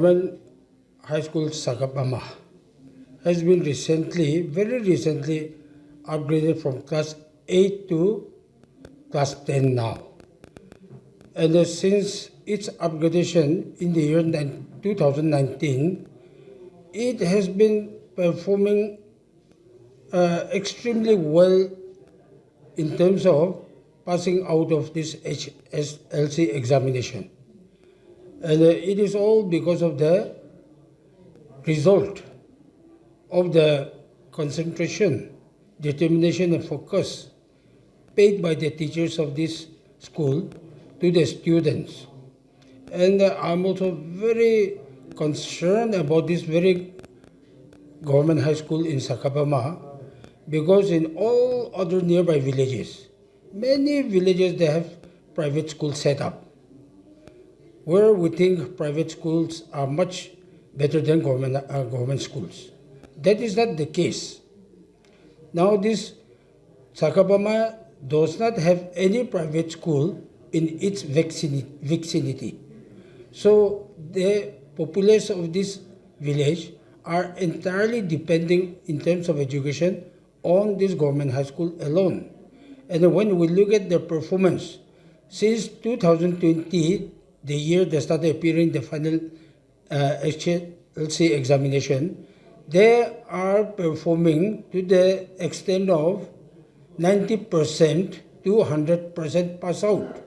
Government High School Sakhabama has been very recently upgraded from class 8 to class 10 now. And since its upgradation in the year 2019, it has been performing extremely well in terms of passing out of this Hslc examination. And it is all because of the result of the concentration, determination and focus paid by the teachers of this school to the students. And I'm also very concerned about this very government high school in Sakhabama, because in all other nearby villages, many villages they have private schools set up, where we think private schools are much better than government schools. That is not the case. Now this Sakhabama does not have any private school in its vicinity. So the populace of this village are entirely depending in terms of education on this government high school alone. And when we look at their performance, since 2020, the year they started appearing the final Hslc examination, they are performing to the extent of 90% to 100% pass out.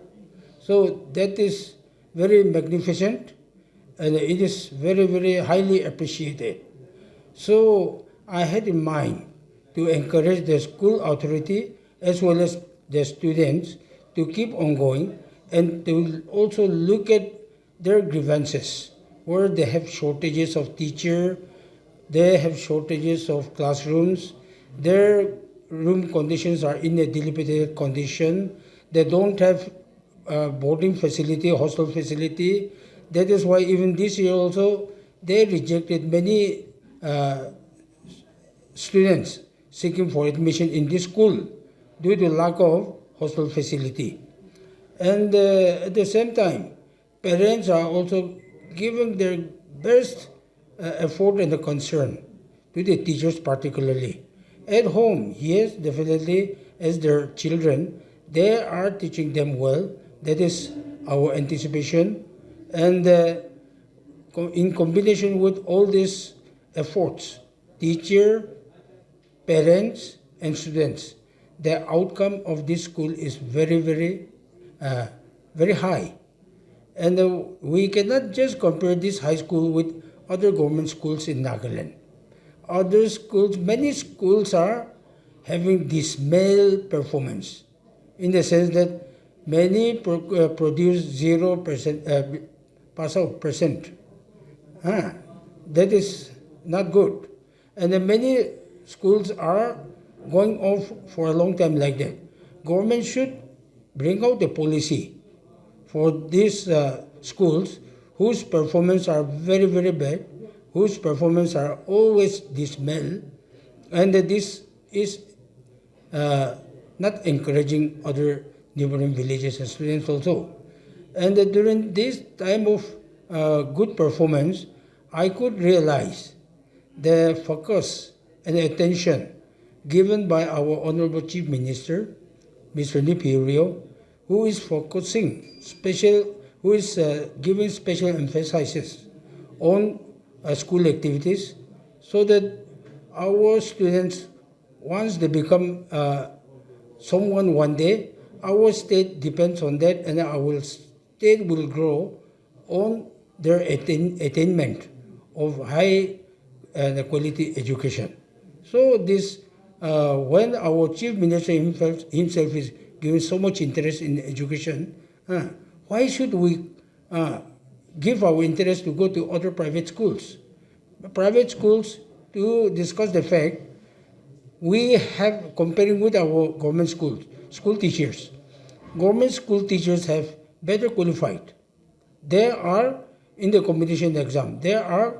So that is very magnificent, and it is very, very highly appreciated. So I had in mind to encourage the school authority as well as the students to keep on going and to also look at their grievances, where they have shortages of teachers, they have shortages of classrooms, their room conditions are in a dilapidated condition, they don't have boarding facility, hostel facility. That is why even this year also they rejected many students seeking for admission in this school due to lack of hostel facility. And at the same time, parents are also giving their best effort and concern to the teachers particularly. At home, yes, definitely, as their children, they are teaching them well. That is our anticipation. And in combination with all these efforts, teacher, parents, and students, the outcome of this school is very, very, very high. And we cannot just compare this high school with other government schools in Nagaland. Other schools, many schools are having dismal performance, in the sense that many produce 0% pass out percent. That is not good. And many schools are going off for a long time like that. Government should bring out the policy for these schools whose performance are very, very bad, whose performance are always dismal, and this is not encouraging other neighboring villages and students also. And during this time of good performance, I could realize the focus and attention given by our Honorable Chief Minister, Mr. Nipirio, who is focusing giving special emphasis on school activities, so that our students, once they become someone one day, our state depends on that, and our state will grow on their attainment of high and quality education. So this, when our Chief Minister himself is giving so much interest in education, why should we give our interest to go to other private schools? Private schools, to discuss the fact, we have, comparing with our government schools, school teachers. Government school teachers have better qualified. They are in the competition exam. They are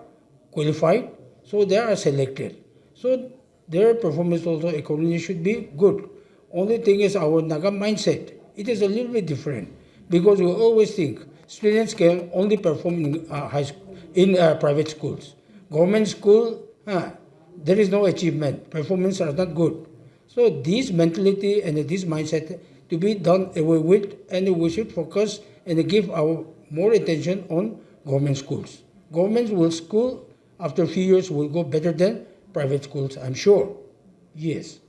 qualified, so they are selected. So their performance also accordingly should be good. Only thing is our Naga mindset. It is a little bit different, because we always think students can only perform in in private schools. Government school, there is no achievement. Performance are not good. So this mentality and this mindset to be done away with, and we should focus and give our more attention on government schools. Government will school after a few years will go better than private schools, I'm sure. Yes.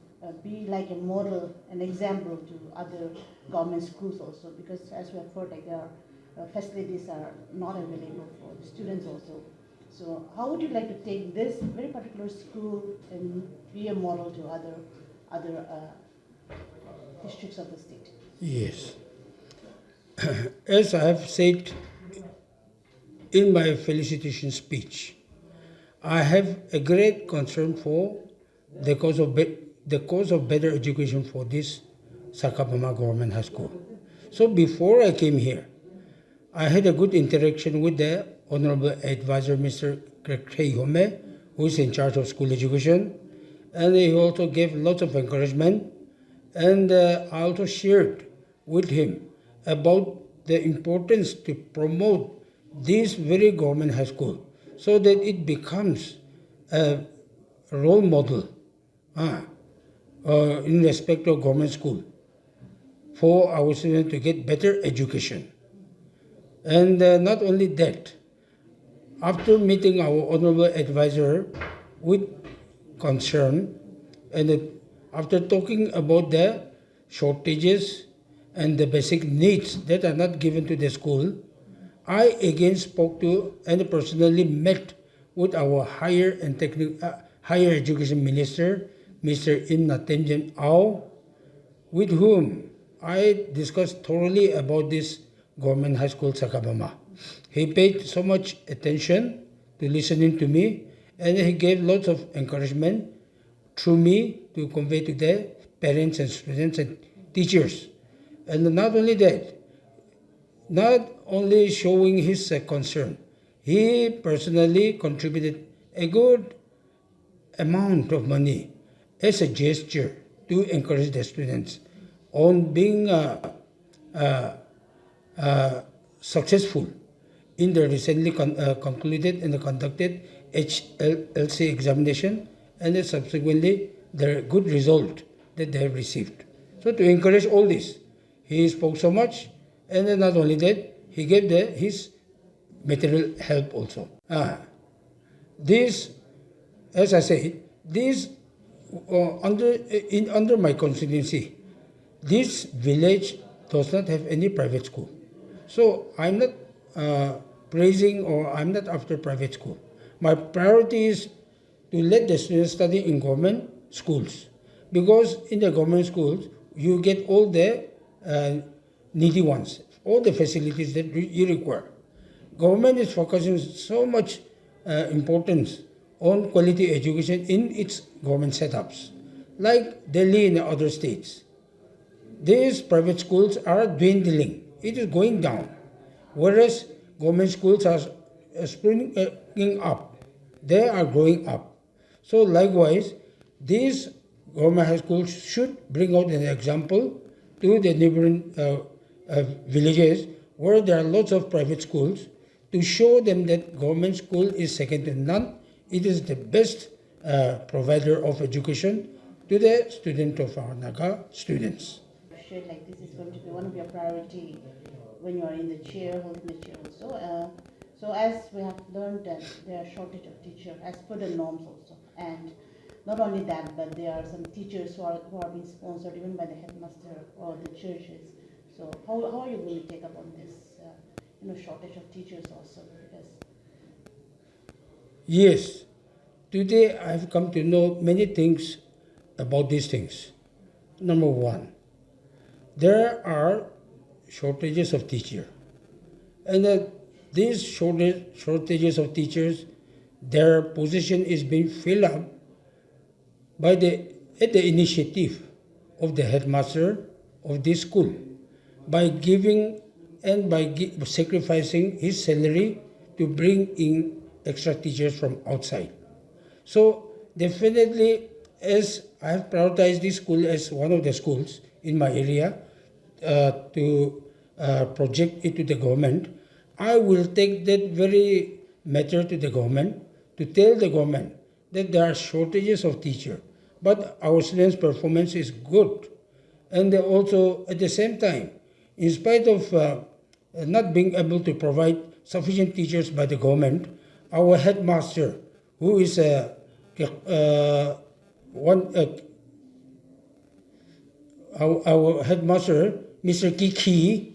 Be like a model, an example to other government schools also, because as we have heard, like their facilities are not available for the students also. So how would you like to take this very particular school and be a model to other districts of the state? Yes. As I have said in my felicitation speech, I have a great concern for the cause of better education for this Sakhabama Government High School. So before I came here, I had a good interaction with the Honorable Advisor, Mr. Kikhi, who is in charge of school education, and he also gave lots of encouragement. And I also shared with him about the importance to promote this very government high school so that it becomes a role model in respect of government school for our students to get better education. And not only that, after meeting our Honorable Advisor with concern, and after talking about the shortages and the basic needs that are not given to the school, I again spoke to and personally met with our higher education minister, Mr. Natemjan Ao, with whom I discussed thoroughly about this government high school Sakhabama. He paid so much attention to listening to me, and he gave lots of encouragement through me to convey to the parents and students and teachers. And not only that, not only showing his concern, he personally contributed a good amount of money as a gesture to encourage the students on being successful in the recently concluded and conducted Hslc examination, and then subsequently the good result that they have received. So to encourage all this, he spoke so much, and then not only that, he gave his material help also. This, as I said, this under my constituency, this village does not have any private school. So I'm not praising or I'm not after private school. My priority is to let the students study in government schools, because in the government schools you get all the needy ones, all the facilities that you require. Government is focusing so much importance on quality education in its government setups, like Delhi and other states. These private schools are dwindling. It is going down, whereas government schools are springing up. They are growing up. So likewise, these government high schools should bring out an example to the neighboring villages where there are lots of private schools, to show them that government school is second to none. It is the best provider of education to the student of our Naga students. Shared like this is going to be one of your priority when you are in the chair, holding the chair also. So as we have learned that there are shortage of teachers as per the norms also, and not only that, but there are some teachers who are being sponsored even by the headmaster or the churches. So how are you going to take up on this shortage of teachers also? Because yes, today I have come to know many things about these things. Number one, there are shortages of teachers, and these shortages of teachers, their position is being filled up by the initiative of the headmaster of this school, by giving and by sacrificing his salary to bring in extra teachers from outside. So definitely, as I have prioritized this school as one of the schools in my area to project it to the government, I will take that very matter to the government, to tell the government that there are shortages of teachers, but our students' performance is good. And also, at the same time, in spite of not being able to provide sufficient teachers by the government, our headmaster, who is our headmaster, Mr. Kikhi,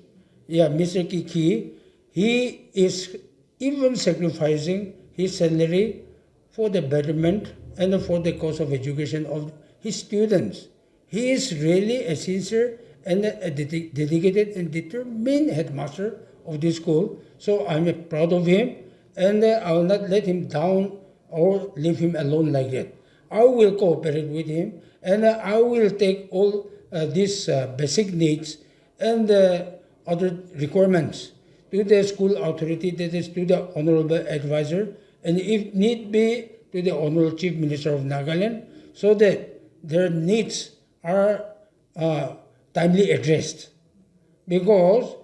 Mr. Kikhi, he is even sacrificing his salary for the betterment and for the cause of education of his students. He is really a sincere and a dedicated and determined headmaster of this school. So I'm proud of him, and I will not let him down or leave him alone like that. I will cooperate with him, and I will take all these basic needs and other requirements to the school authority, that is to the Honorable Advisor, and if need be, to the Honorable Chief Minister of Nagaland, so that their needs are timely addressed. Because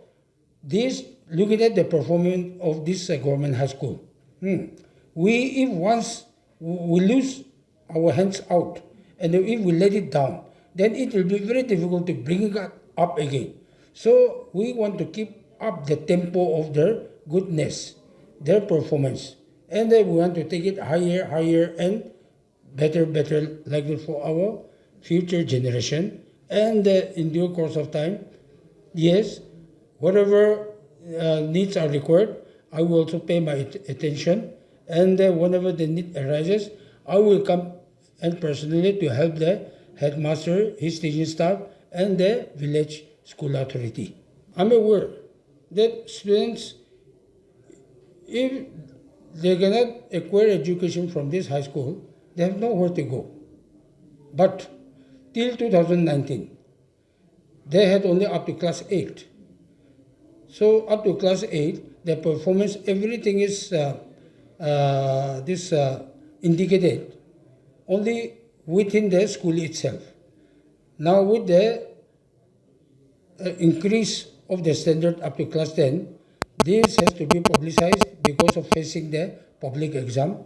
looking at the performance of this government high school, if once we lose our hands out, and if we let it down, then it will be very difficult to bring it up again. So we want to keep up the tempo of their goodness, their performance, and we want to take it higher, and better, like that for our future generation. And in due course of time, yes, whatever needs are required, I will also pay my attention, and whenever the need arises, I will come and personally to help the headmaster, his teaching staff, and the village school authority. I'm aware that students, if they cannot acquire education from this high school, they have nowhere to go. But till 2019, they had only up to class 8. So up to class 8, their performance, everything is indicated only within the school itself. Now with the increase of the standard up to class 10, this has to be publicized because of facing the public exam,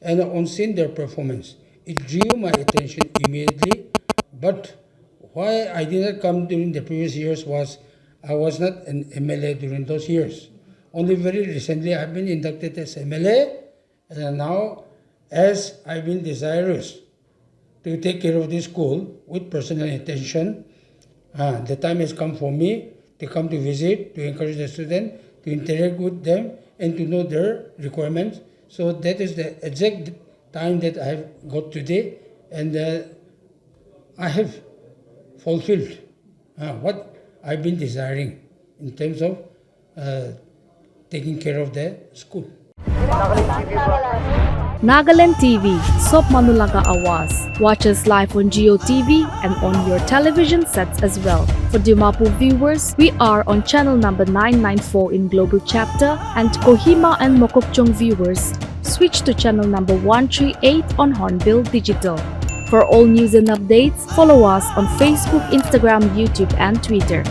and on seeing their performance, it drew my attention immediately. But why I did not come during the previous years was I was not an MLA during those years. Only very recently I've been inducted as MLA, and now as I've been desirous to take care of this school with personal attention, the time has come for me to come to visit, to encourage the students, to interact with them, and to know their requirements. So that is the exact time that I have got today, and I have fulfilled what I've been desiring in terms of taking care of the school. Nagaland TV, Sop Manulaga Awas. Watch us live on GeoTV and on your television sets as well. For Dimapur viewers, we are on channel number 994 in Global Chapter, and Kohima and Mokokchung viewers, switch to channel number 138 on Hornbill Digital. For all news and updates, follow us on Facebook, Instagram, YouTube, and Twitter.